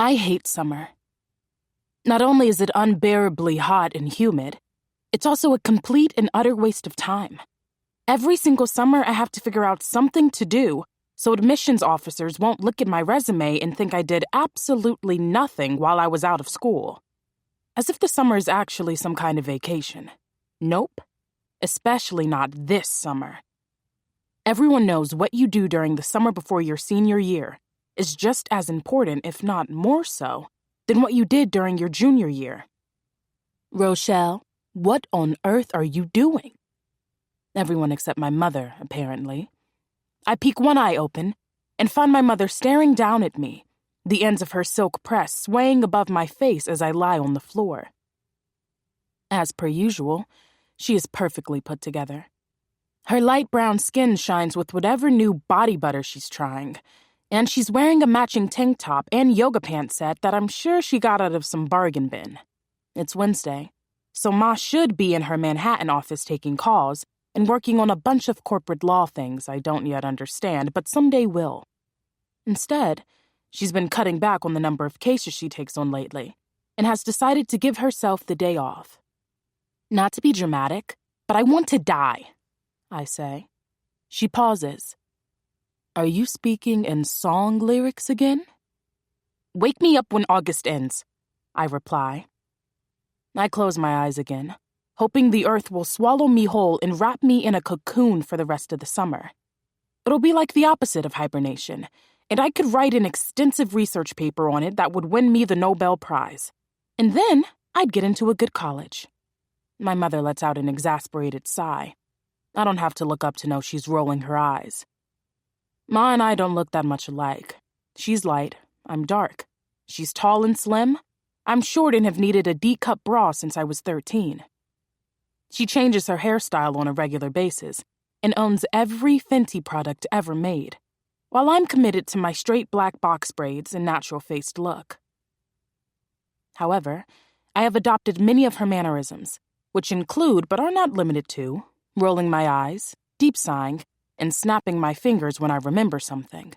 I hate summer. Not only is it unbearably hot and humid, it's also a complete and utter waste of time. Every single summer, I have to figure out something to do so admissions officers won't look at my resume and think I did absolutely nothing while I was out of school. As if the summer is actually some kind of vacation. Nope. Especially not this summer. Everyone knows what you do during the summer before your senior year is just as important, if not more so, than what you did during your junior year. Rochelle, what on earth are you doing? Everyone except my mother, apparently. I peek one eye open and find my mother staring down at me, the ends of her silk press swaying above my face as I lie on the floor. As per usual, she is perfectly put together. Her light brown skin shines with whatever new body butter she's trying, and she's wearing a matching tank top and yoga pant set that I'm sure she got out of some bargain bin. It's Wednesday, so Ma should be in her Manhattan office taking calls and working on a bunch of corporate law things I don't yet understand, but someday will. Instead, she's been cutting back on the number of cases she takes on lately and has decided to give herself the day off. Not to be dramatic, but I want to die, I say. She pauses. Are you speaking in song lyrics again? Wake me up when August ends, I reply. I close my eyes again, hoping the earth will swallow me whole and wrap me in a cocoon for the rest of the summer. It'll be like the opposite of hibernation, and I could write an extensive research paper on it that would win me the Nobel Prize. And then I'd get into a good college. My mother lets out an exasperated sigh. I don't have to look up to know she's rolling her eyes. Ma and I don't look that much alike. She's light, I'm dark. She's tall and slim. I'm short and have needed a D-cup bra since I was 13. She changes her hairstyle on a regular basis and owns every Fenty product ever made, while I'm committed to my straight black box braids and natural-faced look. However, I have adopted many of her mannerisms, which include, but are not limited to, rolling my eyes, deep sighing, and snapping my fingers when I remember something.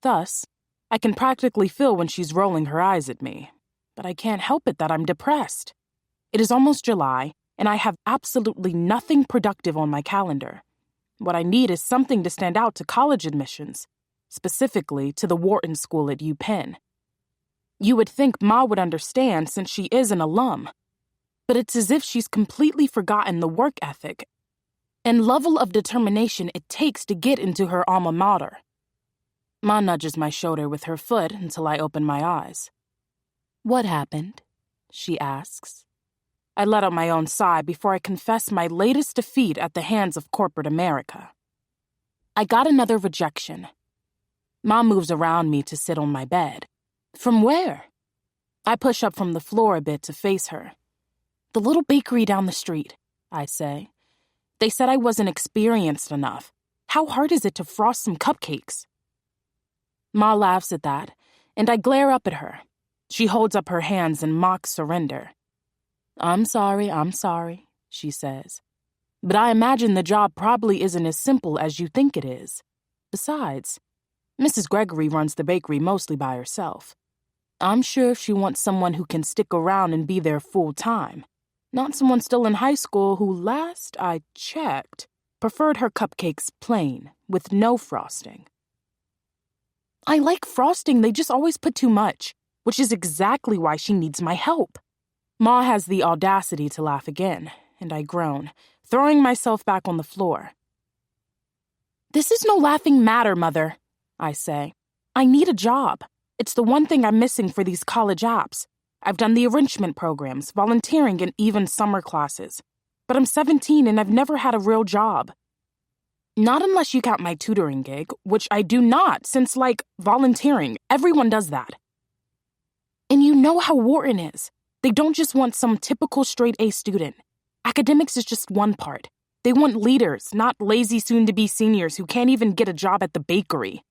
Thus, I can practically feel when she's rolling her eyes at me, but I can't help it that I'm depressed. It is almost July, and I have absolutely nothing productive on my calendar. What I need is something to stand out to college admissions, specifically to the Wharton School at UPenn. You would think Ma would understand since she is an alum, but it's as if she's completely forgotten the work ethic and level of determination it takes to get into her alma mater. Ma nudges my shoulder with her foot until I open my eyes. What happened? She asks. I let out my own sigh before I confess my latest defeat at the hands of corporate America. I got another rejection. Ma moves around me to sit on my bed. From where? I push up from the floor a bit to face her. The little bakery down the street, I say. They said I wasn't experienced enough. How hard is it to frost some cupcakes? Ma laughs at that, and I glare up at her. She holds up her hands in mock surrender. I'm sorry, she says. But I imagine the job probably isn't as simple as you think it is. Besides, Mrs. Gregory runs the bakery mostly by herself. I'm sure she wants someone who can stick around and be there full time, not someone still in high school who, last I checked, preferred her cupcakes plain, with no frosting. I like frosting, they just always put too much, which is exactly why she needs my help. Ma has the audacity to laugh again, and I groan, throwing myself back on the floor. This is no laughing matter, Mother, I say. I need a job. It's the one thing I'm missing for these college apps. I've done the enrichment programs, volunteering, and even summer classes. But I'm 17 and I've never had a real job. Not unless you count my tutoring gig, which I do not, since, volunteering, everyone does that. And you know how Wharton is. They don't just want some typical straight-A student. Academics is just one part. They want leaders, not lazy soon-to-be seniors who can't even get a job at the bakery.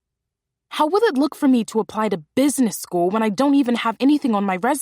How will it look for me to apply to business school when I don't even have anything on my resume?